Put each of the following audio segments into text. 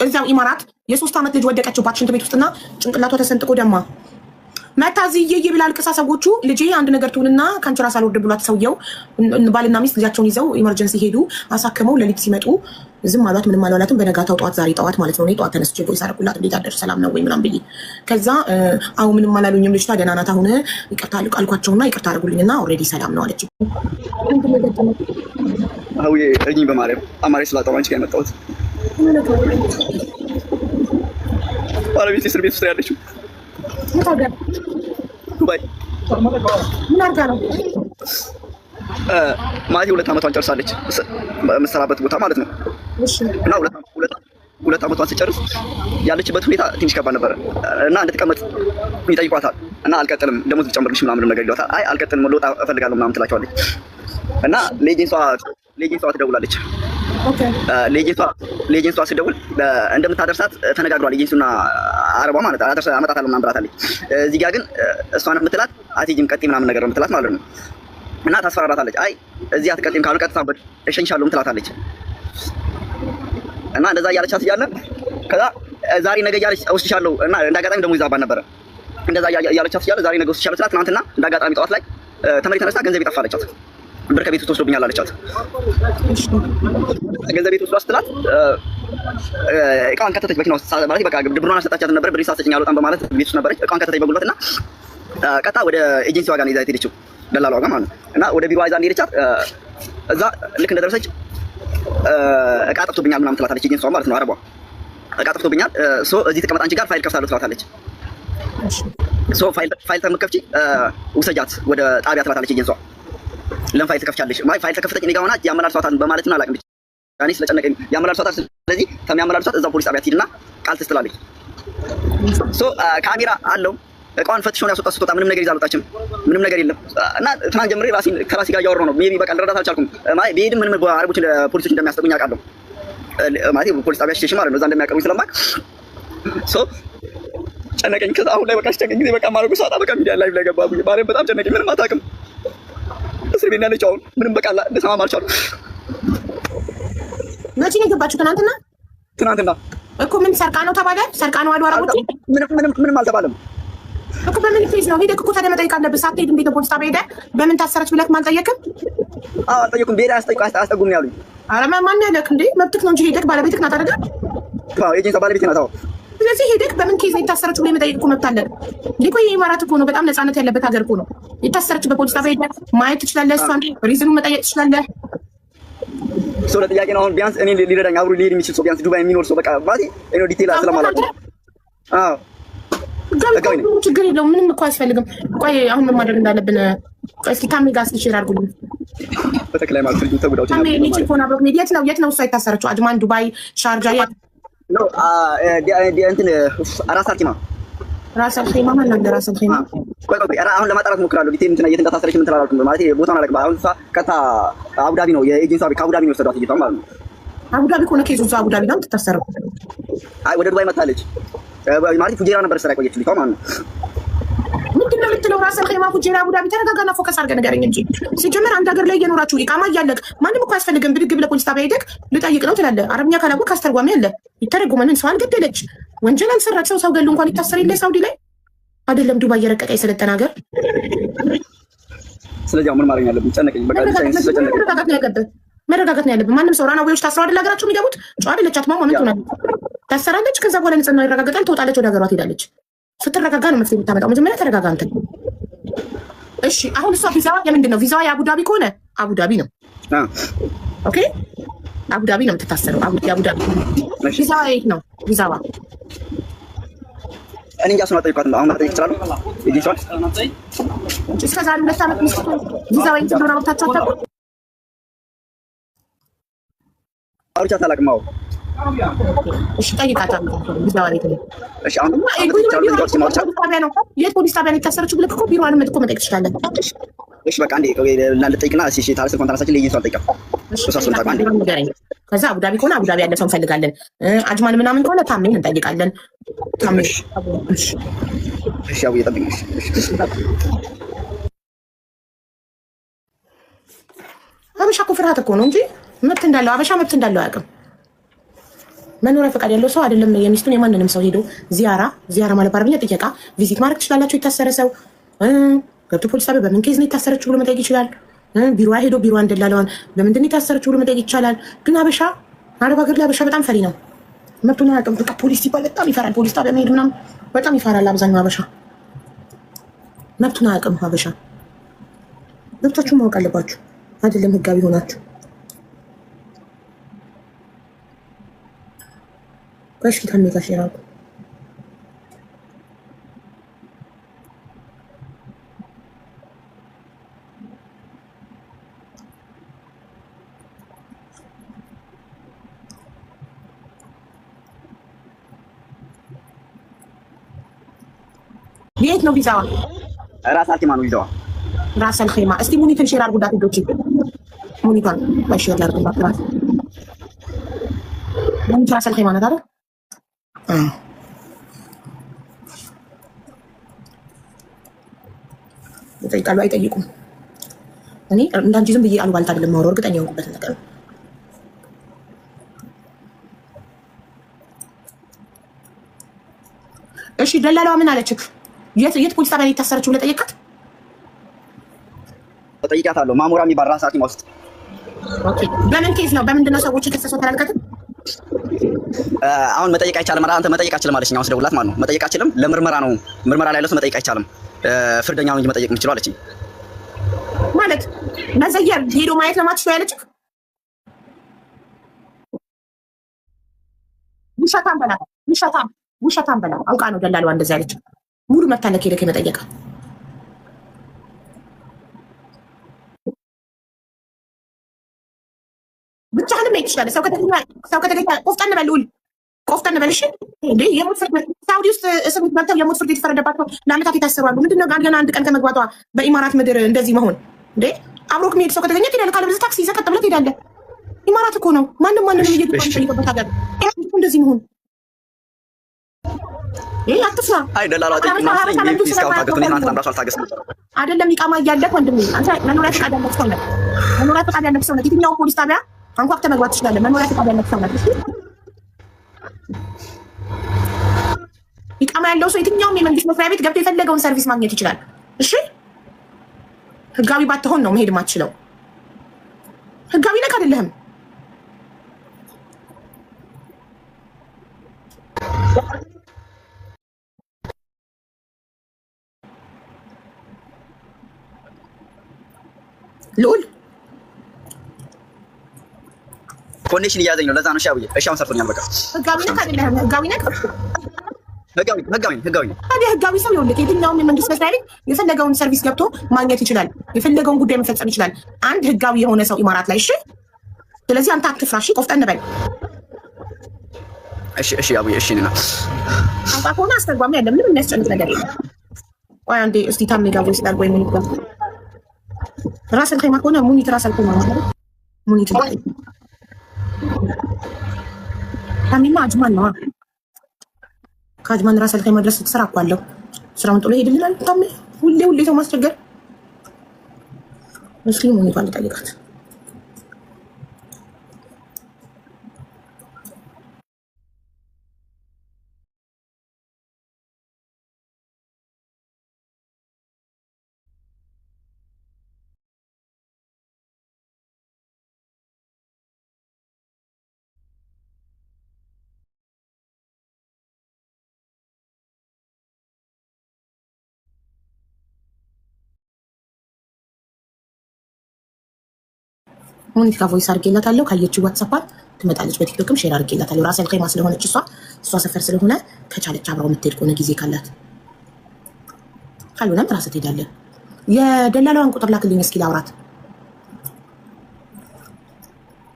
እዛው ኢማራት የ3 ዓመት ልጅ ወደቀችባት ሽንት ቤት ውስጥና ጭንቅላቷ ተሰንጥቆ ደማ። መታ እዚህ ብላ አልቅሳ ሰዎቹ ልጄ አንድ ነገር ትሁንና ከአንቺ ራስ አልወርድ ብሏት ሰውየው ባልና ሚስት ልጃቸውን ይዘው ኢመርጀንሲ ሄዱ። አሳክመው ሌሊት ሲመጡ ዝም አሏት፣ ምንም አላላትም። በነጋታው ጠዋት ዛሬ ጠዋት ማለት ነው እኔ ጠዋት ተነስቼ ቮይስ አደረኩላት እንዴት አደርሽ ሰላም ነው ወይ ምናምን ብዬ ከዛ አሁን ምንም አላሉኝም ልጅቷ ደህና ናት አሁን ይቅርታ አልኳቸውና ይቅርታ አድርጉልኝና ኦልሬዲ ሰላም ነው አለች። አሁን እኔ በማርያም አማሬ ስላጣው አንቺ ጋር የመጣሁት ባለቤቴ እስር ቤት ውስጥ ያለችው ዱባይ ምን አድርጋ ነው ማለት 2 ዓመቷን ጨርሳለች የምትሰራበት ቦታ ማለት ነው። እና 2 ዓመቷን ስጨርስ ያለችበት ሁኔታ ትንሽ ከባድ ነበረ እና እንድትቀመጥ ይጠይቋታል እና አልቀጥልም ደሞዝ ልጨምርልሽ ምናምን ነገር ይሏታል። አይ አልቀጥልም ልወጣ እፈልጋለሁ ምናምን ትላቸዋለች እና ሌጀንሷ ትደውላለች። ሌጀንሷ ስደውል እንደምታደርሳት ተነጋግሯል። ሌጀንሱና አረቧ ማለት አመጣታለሁ ምናምን ብላታለች። እዚህ ጋር ግን እሷ ናት የምትላት አትሄጂም ቀጤ ምናምን ነገር የምትላት ማለት ነው። እና ታስፈራራታለች። አይ እዚህ አትቀጤም ካሉ ቀጥታ እሸኝሻለሁ ትላታለች። እና እንደዛ እያለቻት እያለ ከዛ ዛሬ ነገ እያለች እወስድሻለሁ እና እንዳጋጣሚ ደግሞ ይዛባን ነበረ። እንደዛ እያለቻት እያለ ዛሬ ነገ እወስድሻለሁ ስላት ትናንትና እንዳጋጣሚ ጠዋት ላይ ተመሪ ተነስታ ገንዘብ ይጠፋለቻት ብር ከቤት ውስጥ ወስዶብኛል አለቻት። ገንዘብ ቤት ውስጥ ስትላት እቃዋን ከተተች መኪና ውስጥ ማለት በቃ ብሩን አልሰጣቻትም ነበር። ብር ሳትሰጪኝ አልወጣም በማለት ቤት ውስጥ ነበረች። እቃዋን ከተተች በጉልበትና ቀጣ ወደ ኤጀንሲዋ ጋር ይዛ ሄደችው ደላላዋ ጋር ማለት ነው። እና ወደ ቢሮዋ ይዛ እንደሄደቻት እዛ ልክ እንደደረሰች እቃ ጠፍቶብኛል ምናምን ትላታለች። ኤጀንሲዋ ማለት ነው አረቧ እቃ ጠፍቶብኛል እዚህ ተቀመጥ አንቺ ጋር ፋይል ከፍታለሁ ትላታለች። ፋይል ተመከፍቺ ውሰጃት ወደ ጣቢያ ትላታለች ኤጀንሲዋ። ለምን ፋይል ተከፍቻለሽ? ማይ ፋይል ተከፍተኝ እኔ ጋር ሆና ያመላልሷታል በማለት ነው አላውቅም። ያኔ ስለጨነቀኝ ያመላልሷታል። ስለዚህ ከሚያመላልሷት እዛው ፖሊስ ጣቢያ ትሄድና ቃል ትስጥላለች። ካሜራ አለው እቃዋን ፈትሾን ያስወጣ ስትወጣ ምንም ነገር ይዛ አልወጣችም። ምንም ነገር የለም። እና ትናንት ጀምሬ ከራሴ ጋር እያወራሁ ነው። ሜቢ በቃ ልረዳት አልቻልኩም። ማይ ብሄድም ምንም አረቦች ፖሊሶች እንደሚያስጠጉኝ አውቃለሁ። ማለት ፖሊስ ጣቢያ ስቴሽን ማለት ነው እዛ እንደሚያቀርቡኝ ስለማውቅ ጨነቀኝ። ከዛ አሁን ላይ በቃ አስጨነቀኝ ጊዜ በቃ ማረጉ ሳጣ በቃ ሚዲያ ላይ ገባሁኝ። ማርያም በጣም ጨነቀኝ። ምንም አታውቅም። እስር ቤት ያለችው አሁን ምንም በቃ ለሰማም አልቻልኩም። መቼ ነው የገባችሁ? ትናንትና እኮ ምን ሰርቃ ነው ተባለ? ሰርቃ ነው አሉ አረቦች። ምንም አልተባለም እኮ በምን ፌዝ ነው ሄደህ እኮ ታዲያ መጠየቅ አለብህ። ሳትሄድ እንዴት ነው ፖሊስ ጣቢያ ሄደህ በምን ታሰረች ብለህ አልጠየቅም? አልጠየኩም። ቤት አያስጠጉም ነው ያሉኝ። ኧረ ማን ያለክ እንዴ? መብትህ ነው እንጂ ሄደህ ባለቤትህ ናት አይደል? አዎ ኤጀንሲ ባለቤት ናት። አዎ ስለዚህ ሄደህ በምን ኬዝ ነው የታሰረችው ብለህ መጠየቅ እኮ መብት አለ። እንዴ ቆይ የኢማራት እኮ ነው በጣም ነፃነት ያለበት ሀገር እኮ ነው። የታሰረችው በፖሊስ ጣቢያ ሄደህ ማየት ትችላለህ። እሷን ሪዝኑን መጠየቅ ትችላለህ። ሰው ለጥያቄ ነው አሁን ቢያንስ እኔ ሊረዳኝ አብሮ ሊሄድ የሚችል ሰው ቢያንስ ዱባይ የሚኖር ሰው በቃ ማለት እኔ ዲቴል ስለማላውቅ ችግር የለውም። ምንም እኮ አያስፈልግም። ቆይ አሁን ምን ማድረግ እንዳለብን እስኪ ካሜ ጋር እስኪ ሼር አድርጉልኝ። በተክላይ ማለት ነው ተጉዳው ካሜ ሊቺ ኮና ብሎክ የት ነው እሷ የታሰረችው? አጅማን፣ ዱባይ፣ ሻርጃ ነው እንትን ራስ አልኪማ ማን ነው ራስ አልኪማ? ቆይ አሁን ለማጣራት ሞክራለሁ። ዲቴል እንትን የት እንዳታሰረች ምን ትላላችሁ ማለት ቦታውን አላውቅም። አሁን እሷ ቀጥታ አቡዳቢ ነው የኤጀንሲዋ ከአቡዳቢ ነው የወሰዷት ልጅቷን ማለት ነው። አቡዳቢ ከሆነ ኬዙ እዛ አቡዳቢ ነው የምትታሰረው። አይ ወደ ዱባይ መጣለች ማለት ፉጄራ ነበር ስራ ቆየች ልጅቷ ማለት ነው። ምንድን ነው የምትለው? ራስ አልኪማ ፉጄራ አቡዳቢ ተረጋጋና ፎከስ አድርገህ ንገረኝ እንጂ ሲጀምር አንድ ሀገር ላይ እየኖራችሁ ኢቃማ እያለቅ ማንም እኮ አያስፈልግም። ብድግ ብለህ ፖሊስ ጣቢያ ሄደህ ልጠይቅ ነው ትላለህ። አረብኛ ካላወቅህ አስተርጓሚ አለ ይተረጎማል። ምን ሰው አልገደለች ወንጀል አልሰራች ሰው ገሉ እንኳን ይታሰር የለ ሳውዲ ላይ አይደለም ዱባይ የረቀቀ የሰለጠነ ሀገር። ስለዚህ ምን ማድረግ ያለብን? ጨነቀኝ በቃ መረጋጋት ነው ያለብን። ማንም ሰው ራናዊዎች ታስረው አይደል ሀገራቸው የሚገቡት? ጨዋ አይደለች አትማማ ምን ትሆናለች? ታሰራለች። ከዛ በኋላ ንጽህና ይረጋገጣል። ትወጣለች፣ ወደ ሀገሯ ትሄዳለች። ስትረጋጋ ነው መፍትሄ የምታመጣው። መጀመሪያ ተረጋጋ አንተ። እሺ አሁን እሷ ቪዛዋ የምንድን ነው? ቪዛዋ የአቡዳቢ ከሆነ አቡዳቢ ነው። ኦኬ አቡዳቢ ነው የምትታሰረው። አቡዳቢ ቪዛዋ የት ነው? ቪዛዋ እኔ እንጃ። እሱን አጠይቃት አሁን ማጠይቅ እችላለሁ። ኤጀንሲዋን እስከ ዛሬ 2 ዓመት ሚስቱ ቪዛዋ የት እንደሆነ አውጥታችሁ አታውቁም? አውርቻት አላውቅም። አዎ እሺ ጠይቃታለሁ። ቪዛዋ የት ነው? እሺ አሁን የት ፖሊስ ጣቢያ ነው የታሰረችው ብለህ እኮ ቢሮዋን እኮ መጠየቅ ትችላለህ። እሺ በቃ አንዴ ልጠይቅና እሺ ታለ ስልኳን ታነሳችን ለኤጀንሲዋን ጠይቃ እሷን ታውቃ አንዴ ንገረኝ። ከዛ አቡዳቢ ከሆነ አቡዳቢ ያለ ሰው እንፈልጋለን። አጅማን ምናምን ከሆነ ታሜን እንጠይቃለን። ታሜ እሺ አው እየጠብቅሽ አበሻ እኮ ፍርሃት እኮ ነው እንጂ መብት እንዳለው አበሻ መብት እንዳለው አያውቅም። መኖሪያ ፈቃድ ያለው ሰው አይደለም የሚስቱን የማንንም ሰው ሄዶ ዚያራ ማለት በአረብኛ ጥየቃ ቪዚት ማድረግ ትችላላችሁ። የታሰረ ሰው ገብቶ ፖሊስ ጣቢያ በምን ኬዝ ነው የታሰረችው ብሎ መጠየቅ ይችላል። ቢሮ ሄዶ ቢሮ እንደላለዋን በምንድን ነው የታሰረችው ብሎ መጠየቅ ይቻላል። ግን አበሻ አረብ ሀገር ላይ አበሻ በጣም ፈሪ ነው። መብቱን አያውቅም። በቃ ፖሊስ ሲባል በጣም ይፈራል። ፖሊስ ጣቢያ መሄድ ምናምን በጣም ይፈራል። አብዛኛው አበሻ መብቱን አያውቅም። አበሻ መብታችሁን ማወቅ አለባችሁ። አይደለም ህጋዊ ሆናችሁ ከሽኪ ከሜታ ሸራቁ የት ነው ቪዛዋ? ራስ አልቲማ ነው ቪዛዋ። ራስ አልቲማ። እስቲ ሙኒትን ሼር አድርጉላት ልጆች። ሙኒቷን ባይሼር አድርጉላት። ሙኒት ራስ አልቲማ ነው አይደል? ይጠይቃሉ አይጠይቁም? እኔ እንዳንቺ ዝም ብዬ አሉባልታ አይደለም የማወራው፣ እርግጠኛ የሆንኩበትን ነገር ነው። እሺ ደላላዋ ምን አለችክ? የት ፖሊስ ጣቢያ የታሰረችው ብለህ ጠየቃት? ጠይቃታለሁ። ማሙራ የሚባል ራስ ሐኪም ውስጥ። ኦኬ በምን ኬዝ ነው? በምንድን ነው ሰዎች የተከሰሱት አላልካትም? አሁን መጠየቅ አይቻልም። አንተ መጠየቅ አችልም አለችኝ። አሁን ስደውላት ማለት ነው መጠየቅ አችልም። ለምርመራ ነው፣ ምርመራ ላይ ያለው ሰው መጠየቅ አይቻልም። ፍርደኛ ነው እንጂ መጠየቅ የምችለው አለችኝ። ማለት መዘየር ሄዶ ማየት ነው ማትችለው ያለችክ? ውሸታም በላ ውሸታም በላ። አውቃ ነው ደላላዋ እንደዚህ ያለች። ሙሉ መታለክ ሄደክ የመጠየቅ ብቻህንም መሄድ ትችላለህ። ሰው ከተገኘ ቆፍጠን በል ልውል፣ ቆፍጠን በል እሺ። እንዴ የሞት ፍርድ ሳውዲ ውስጥ እስር ቤት ገብተው የሞት ፍርድ የተፈረደባቸው ለአመታት የታሰሩ አሉ። ምንድን ነው ገና አንድ ቀን ከመግባቷ በኢማራት ምድር እንደዚህ መሆን? እንዴ አብሮክ መሄድ ሰው ከተገኘ ትሄዳለህ። ካለበለዚያ ታክሲ ይዘህ ቀጥ ብለህ ትሄዳለህ። ኢማራት እኮ ነው ማንም እየገባበት ሀገር እንደዚህ መሆን። ይሄ አትፍራ። አይ ደላላ አይደለም ኢቃማ እያለህ ወንድሜ አንተ መኖሪያ ፈቃድ ያለህ ሰው ነህ። መኖሪያ ፈቃድ ያለህ ሰው ነህ። የትኛውም ፖሊስ ጣቢያ አንኳኩተህ መግባት ትችላለህ። መኖሪያ ፈቃድ ያለህ ሰው ነህ። ኢቃማ ያለው ሰው የትኛውም የመንግስት መስሪያ ቤት ገብቶ የፈለገውን ሰርቪስ ማግኘት ይችላል። እሺ ህጋዊ ባትሆን ነው መሄድ ማትችለው። ህጋዊ ነህ አይደለህም? ልዑል ኮኔክሽን እያዘኝ ነው። ለዛ ነው ሻውዬ። እሺ አሁን ሰርቶኛል። በቃ ህጋዊ ነህ አይደለህም? ህጋዊ ነህ። ህጋዊ ታዲያ ህጋዊ ሰው ይኸውልህ የትኛውም የመንግስት መስሪያ ቤት የፈለገውን ሰርቪስ ገብቶ ማግኘት ይችላል። የፈለገውን ጉዳይ መፈጸም ይችላል። አንድ ህጋዊ የሆነ ሰው ኢማራት ላይ። እሺ ስለዚህ አንተ አትፍራ። እሺ ቆፍጠን በል። እሺ አቡዬ። እሺ ነና አንተ ከሆነ አስተርጓሚ ያለ ምንም የሚያስጨንቅ ነገር የለም። ቆይ አንዴ እስቲ ታሜ ጋር ቮይስ ላድርግ ወይ ምን ይባል ራስ አልከማ ከሆነ ሙኒት ራስ አልከማ ማለት ሙኒት ታሚማ አጅማን ነው። ከአጅማን ራስ አልከማ ድረስ ስራ እኮ አለው። ስራውን ጥሎ ይሄድልናል። ታሜ ሁሌ ሰው ማስቸገር። ሙስሊም ሙኒት ጠይቃት። ሙኒት ጋር ቮይስ አድርጌላታለሁ። ካየችው ዋትስአፕ ትመጣለች። በቲክቶክም ሼር አድርጌላታለሁ። ራስ አልከማ ስለሆነች እሷ ሰፈር ስለሆነ ከቻለች አብራው የምትሄድ ከሆነ ጊዜ ካላት፣ ካልሆነም ራስህ ትሄዳለህ። የደላላዋን ቁጥር ላክልኝ እስኪ ላውራት።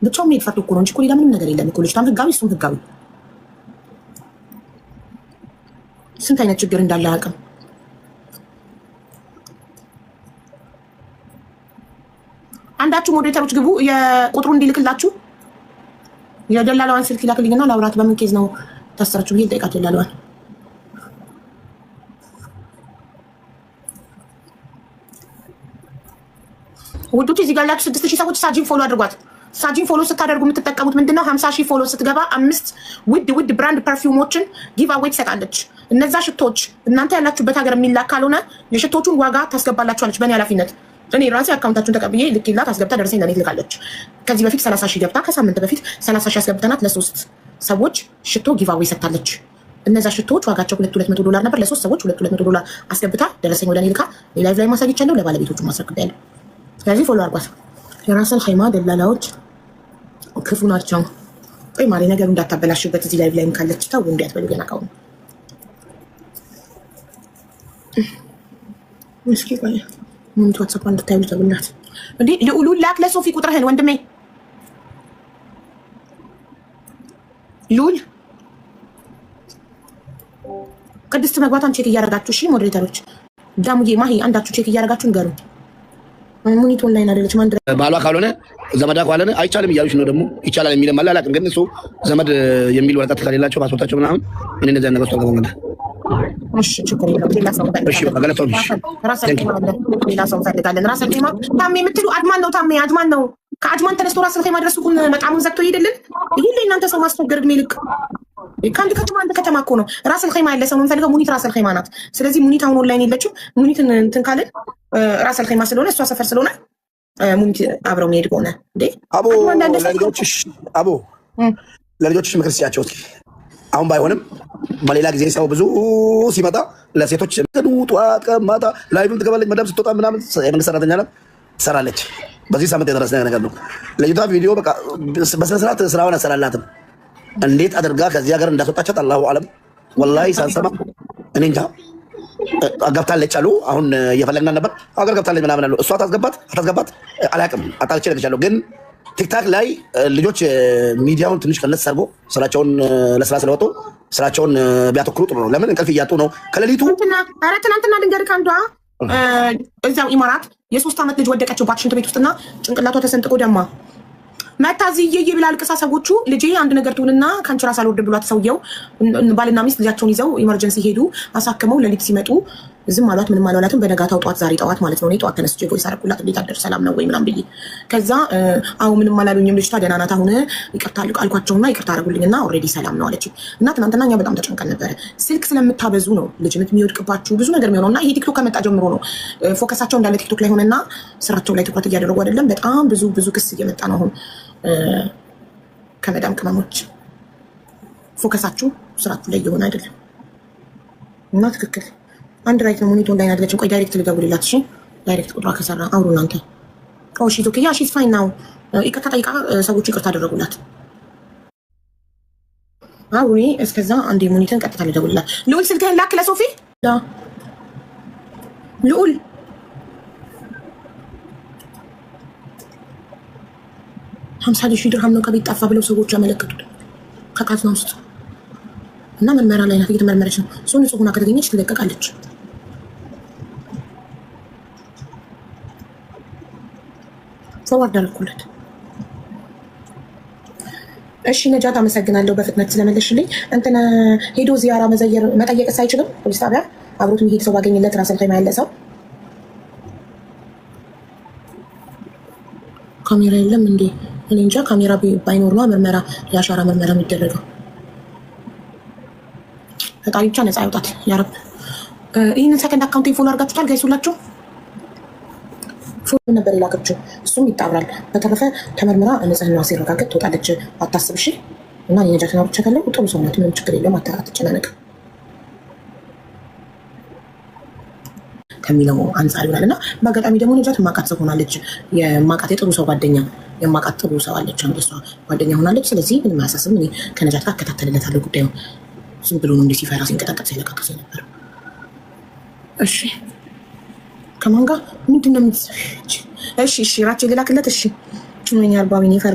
ብቻውን መሄድ ፈርቶ እኮ ነው እንጂ እኮ ሌላ ምንም ነገር የለም እኮ። ልጅቷም ህጋዊ እሱም ህጋዊ። ስንት አይነት ችግር እንዳለ አያውቅም። አንዳችሁ ሞዴሬተሮች ግቡ፣ የቁጥሩ እንዲልክላችሁ። የደላላዋን ስልክ ይላክልኝና ላውራት። በምን ኬዝ ነው ታሰረችው ብዬ ልጠይቃት ደላላዋን። ውዶች እዚህ ጋር ያላችሁ 6000 ሰዎች ሳጂን ፎሎ አድርጓት። ሳጂን ፎሎ ስታደርጉ የምትጠቀሙት ምንድነው? 50,000 ፎሎ ስትገባ 5 ውድ ብራንድ ፐርፊውሞችን ጊቭ አዌይ ትሰጣለች። እነዛ ሽቶች እናንተ ያላችሁበት ሀገር የሚላክ ካልሆነ የሽቶቹን ዋጋ ታስገባላችኋለች በእኔ ኃላፊነት። እኔ ራሴ አካውንታችሁን ተቀብዬ ልክላት አስገብታ ደረሰኝ ለኔ ትልካለች። ከዚህ በፊት 30,000 ገብታ ከሳምንት በፊት 30,000 አስገብተናት ለ3 ሰዎች ሽቶ ጊቭ አዌይ ሰጥታለች። እነዛ ሽቶዎች ዋጋቸው $200 ነበር። ለ3 ሰዎች $200 አስገብታ ደረሰኝ ወደ እኔ ልካ ላይቭ ላይ ማሳየቻለሁ። ለባለቤቶቹ ማስረክባለሁ። ስለዚህ ፎሎ አርጓት። የራስን ኸይማ ደላላዎች ክፉ ናቸው። ቆይ ማሪ ነገሩ እንዳታበላሽበት እዚህ ላይቭ ላይም ካለች ታው እንዴት በሉ ገና ካው እስኪ ቆይ ምን ትወጽፋ እንድታዩ ተብላት እንዴ ልኡሉ ላክ ለሶፊ ቁጥርህን ወንድሜ ሉል ቅድስት መግባቷን ቼክ እያደረጋችሁ እሺ ሞዴሬተሮች ዳሙዬ ማሂ አንዳችሁ ቼክ እያደረጋችሁ ንገሩ። ሙኒት ኦንላይን አይደለች ማን ድረ ባሏ ካልሆነ ዘመዳ ካልሆነ አይቻልም እያሉሽ ነው። ደግሞ ይቻላል የሚል ማለት አላውቅም፣ ግን እሱ ዘመድ የሚል ወረቀት ከሌላቸው ፓስፖርታቸው ምናምን ምን እንደዛ ነገር ተቀበሉ ማለት እሺ ችግር የለውም። ሌላ ሰው እሺ በገለታው ሌላ ሰው ፈልጋለን። ራስን ኸይማ ታሜ የምትሉ አድማን ነው። ታሜ አድማን ነው። ከአድማን ተነስቶ ራስን ኸይማ ድረሱን በጣሙን ዘግቶ ይሄድልን። ይሄ ለእናንተ ሰው ማስወገድ እድሜ ልክ ከአንድ ከተማ አንድ ከተማ እኮ ነው። ራስን ኸይማ ያለ ሰው ነው የምፈልገው። ሙኒት ራስን ኸይማ ናት። ስለዚህ ሙኒት አሁን ኦንላይን የለችም። ሙኒትን እንትን ካልን ራስን ኸይማ ስለሆነ እሷ ሰፈር ስለሆነ ሙኒት አብረው መሄድ ከሆነ እንዴ አቦ ለልጆችሽ ምክር ስጫቸው እስኪ። አሁን ባይሆንም በሌላ ጊዜ ሰው ብዙ ሲመጣ ለሴቶች ጠዋት ማታ ላይቭም ትገባለች። መዳም ስትወጣ ምናምን የመንግስት ሰራተኛ ናት ትሰራለች። በዚህ ሳምንት የደረሰ ነገር ነው። ልጅቷ ቪዲዮ በቃ በስነስርዓት ስራውን አሰራላትም። እንዴት አድርጋ ከዚህ ሀገር እንዳስወጣቻት አላሁ አለም። ወላሂ ሳንሰማ እኔ እንጃ። ገብታለች አሉ። አሁን እየፈለግና ነበር ሀገር ገብታለች ምናምን አሉ። እሷ አታስገባት አላውቅም። አጣርቼ እልክሻለሁ። ግን ቲክታክ ላይ ልጆች ሚዲያውን ትንሽ ቀነስ አድርጎ ስራቸውን ለስራ ስለወጡ ስራቸውን ቢያተኩሩ ጥሩ ነው። ለምን እንቅልፍ እያጡ ነው ከሌሊቱ። ኧረ ትናንትና ልንገርህ አንዷ እዚያው ኢማራት የ3 ዓመት ልጅ ወደቀችባት ሽንት ቤት ውስጥና ጭንቅላቷ ተሰንጥቆ ደማ መታ እየየ ብላ አልቅሳ ሰዎቹ ልጄ አንድ ነገር ትሁንና ከአንቺ ራስ አልወርድ ብሏት ሰውየው ባልና ሚስት ልጃቸውን ይዘው ኢመርጀንሲ ሄዱ። አሳክመው ሌሊት ሲመጡ ዝም አሏት። ምንም አላላትም። በነጋታው ጠዋት ዛሬ ጠዋት ማለት ነው። እኔ ጠዋት ተነስቼ ቮይስ አደረኩላት። እንዴት አደር ሰላም ነው ወይ ምናምን ብዬ ከዛ አሁን ምንም አላሉኝም ልጅቷ ደህና ናት። አሁን ይቅርታ አልኳቸውና ይቅርታ አደረጉልኝና ኦልሬዲ ሰላም ነው አለች። እና ትናንትና እኛ በጣም ተጨንቀን ነበረ። ስልክ ስለምታበዙ ነው ልጅነት የሚወድቅባችሁ ብዙ ነገር የሚሆነው እና ይሄ ቲክቶክ ከመጣ ጀምሮ ነው ፎከሳቸው እንዳለ ቲክቶክ ላይ ሆነና ስራቸው ላይ ትኩረት እያደረጉ አይደለም። በጣም ብዙ ክስ እየመጣ ነው አሁን ከመዳም ቅመሞች ፎከሳችሁ ስራችሁ ላይ እየሆነ አይደለም። እና ትክክል አንድ ራይት ነው። ሙኒት ኦንላይን አይደለችም። ቆይ ዳይሬክት ልደውልላት። እሺ ዳይሬክት ቁጥሯ ከሰራ አውሩ እናንተ። ኦሺ ኦኬ ያ ሺስ ፋይን ናው። ይቅርታ ጠይቃ ሰዎቹ ይቅርታ አደረጉላት። አውሪ እስከዛ አንዴ ሙኒትን ቀጥታ ልደውልላት። ልዑል ስልክህን ላክ ለሶፊ ልዑል 50,000 ድርሃም ነው ከቤት ጠፋ ብለው ሰዎች ያመለከቱት ከካዝና ውስጥ እና ምርመራ ላይ ናት፣ እየተመረመረች ነው። እሱ ንጹህ ሆና ከተገኘች ትለቀቃለች። ፎርዋርድ አደረኩለት። እሺ ነጃት አመሰግናለሁ በፍጥነት ስለመለሽልኝ። እንትን ሄዶ ዚያራ መጠየቅስ አይችልም? ፖሊስ ጣቢያ አብሮት የሚሄድ ሰው ባገኝለት ራስን ኸይማ ያለ ሰው ካሜራ የለም እንዴ? እኔ እንጃ። ካሜራ ባይኖር ነው ምርመራ የአሻራ ምርመራ የሚደረገው። ፈጣሪ ብቻ ነፃ ያውጣት ያረብ። ይህንን ሰከንድ አካውንት ፎሎ አድርጋችሁታል ጋይስ ሁላችሁ? ፎሎ ነበር የላከችው፣ እሱም ይጣራል። በተረፈ ተመርምራ ንጽህና ሲረጋገጥ ትወጣለች። አታስብ እሺ። እና የነጃት ናሮች ካለው ጥሩ ሰው ናት፣ ምንም ችግር የለም። አትጨናነቅ ከሚለው አንጻር ይሆናል። እና በአጋጣሚ ደግሞ ነጃት የማውቃት ሰው ሆናለች። የማውቃት የጥሩ ሰው ጓደኛ የማውቃት ጥሩ ሰው አለች፣ አንድ እሷ ጓደኛ ሆናለች። ስለዚህ ምንም አያሳስብም። እኔ ከነጃት ጋር እከታተልለታለሁ ጉዳዩ። ዝም ብሎ ነው እንዲህ ሲፈራ ሲንቀጠቀጥ ሲለቃቀስ ነበር። እሺ ከማን ጋር ምንድን ነው የምትሰሪው? እሺ ራቼ ልላክለት። እሺ ምን ያርባኝ ይፈራ